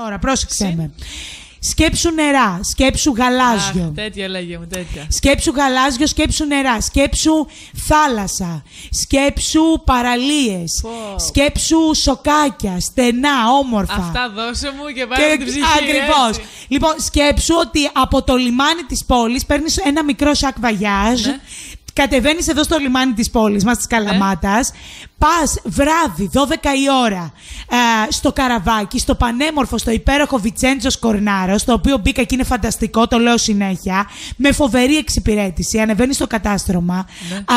Τώρα, πρόσεξε με. Σκέψου νερά, σκέψου γαλάζιο. Τέτοια λέγε μου, τέτοια. Σκέψου γαλάζιο, σκέψου νερά, σκέψου θάλασσα, σκέψου παραλίες, σκέψου σοκάκια, στενά, όμορφα. Αυτά δώσε μου και πάρε την ψυχή. Ακριβώς. Λοιπόν, σκέψου ότι από το λιμάνι της πόλης παίρνεις ένα μικρό σακ βαγιάζ, κατεβαίνεις εδώ στο λιμάνι της πόλης μας, της Καλαμάτας, πας βράδυ, 12 η ώρα, στο καραβάκι, στο πανέμορφο, στο υπέροχο Βιτσέντζο Σκορνάρο, το οποίο μπήκα και είναι φανταστικό, το λέω συνέχεια, με φοβερή εξυπηρέτηση, ανεβαίνεις στο κατάστρωμα,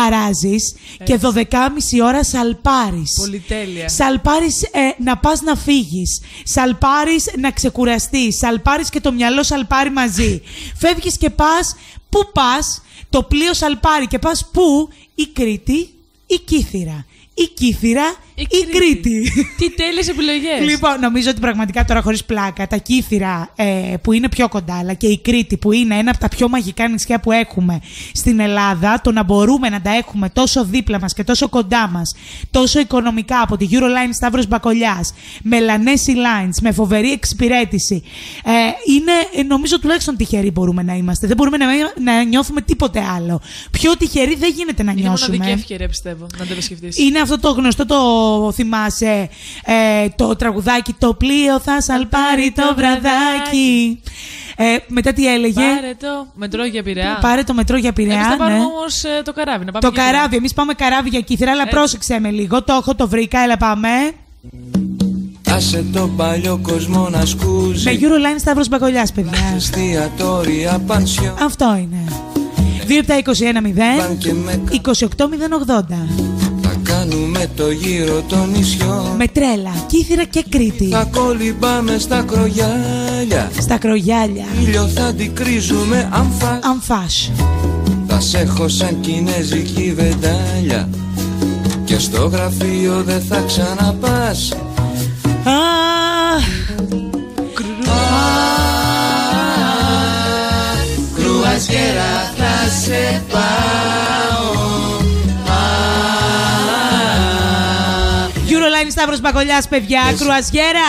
αράζεις και 12.30 ώρα σαλπάρεις. Πολυτέλεια. Σαλπάρεις να πας να φύγεις, σαλπάρεις να ξεκουραστείς, σαλπάρεις και το μυαλό σαλπάρει μαζί. Φεύγεις και πας, πού πας? Το πλοίο σαλπάρει και πας πού? Η Κρήτη, η Κύθυρα. Η Κύθυρα, η Κρήτη. Τι τέλειες επιλογές. Λοιπόν, νομίζω ότι πραγματικά τώρα χωρίς πλάκα, τα Κύθυρα που είναι πιο κοντά, αλλά και η Κρήτη που είναι ένα από τα πιο μαγικά νησιά που έχουμε στην Ελλάδα, το να μπορούμε να τα έχουμε τόσο δίπλα μας και τόσο κοντά μας, τόσο οικονομικά από τη Euroline Σταύρος Μπακολιάς, με Λανέση Lines, με φοβερή εξυπηρέτηση, είναι νομίζω τουλάχιστον τυχεροί μπορούμε να είμαστε. Δεν μπορούμε να νιώθουμε τίποτε άλλο. Πιο τυχεροί δεν γίνεται να νιώσουμε. Είναι μοναδική ευκαιρία, πιστεύω, να το επισκεφτείς. Είναι αυτό το γνωστό, το θυμάσαι, το τραγουδάκι, το πλοίο θα σαλπάρει το βραδάκι. Μετά τι έλεγε? Πάρε το μετρό για Πειραιά. Πάρε το μετρό για Πειραιά. Εμείς θα πάρουμε όμως το καράβι. Να πάμε το καράβι, εμείς πάμε καράβι για Κύθυρα, αλλά πρόσεξε με λίγο. Το έχω, το βρήκα, έλα πάμε. Άσε το παλιό κόσμο να σκούζει. Με Euroline Σταύρος Μπακολιάς, παιδιά. Εστιατόρια πανσιόν. Αυτό είναι. 2-7-21-0 28-080. Κάνουμε το γύρο των νησιών. Με τρέλα, Κύθυρα και Κρήτη. Θα κολυμπάμε στα κρογιάλια. Στα κρογιάλια. Ήλιο θα αντικρίζουμε αμφάς. Θα σ' έχω σαν κινέζικη βεντάλια. Και στο γραφείο δεν θα ξαναπάς. Κρουαζιέρα θα σε πάω. Euroline Σταύρος Μπακολιάς, παιδιά. Κρουαζιέρα.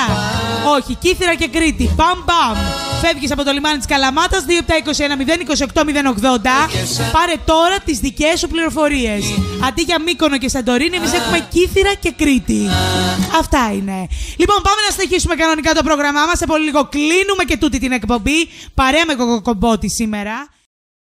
Όχι, Κύθυρα και Κρήτη. Μπαμ μπαμ. Φεύγεις από το λιμάνι της Καλαμάτας. 2-7-21-0 28-080. Πάρε τώρα τις δικές σου πληροφορίες. Αντί για Μύκονο και Σαντορίνη, εμείς έχουμε Κύθυρα και Κρήτη. Αυτά είναι. Λοιπόν, πάμε να συνεχίσουμε κανονικά το πρόγραμμά μας. Σε πολύ λίγο κλείνουμε και τούτη την εκπομπή. Παρέα με Κοκοκομπότη σήμερα.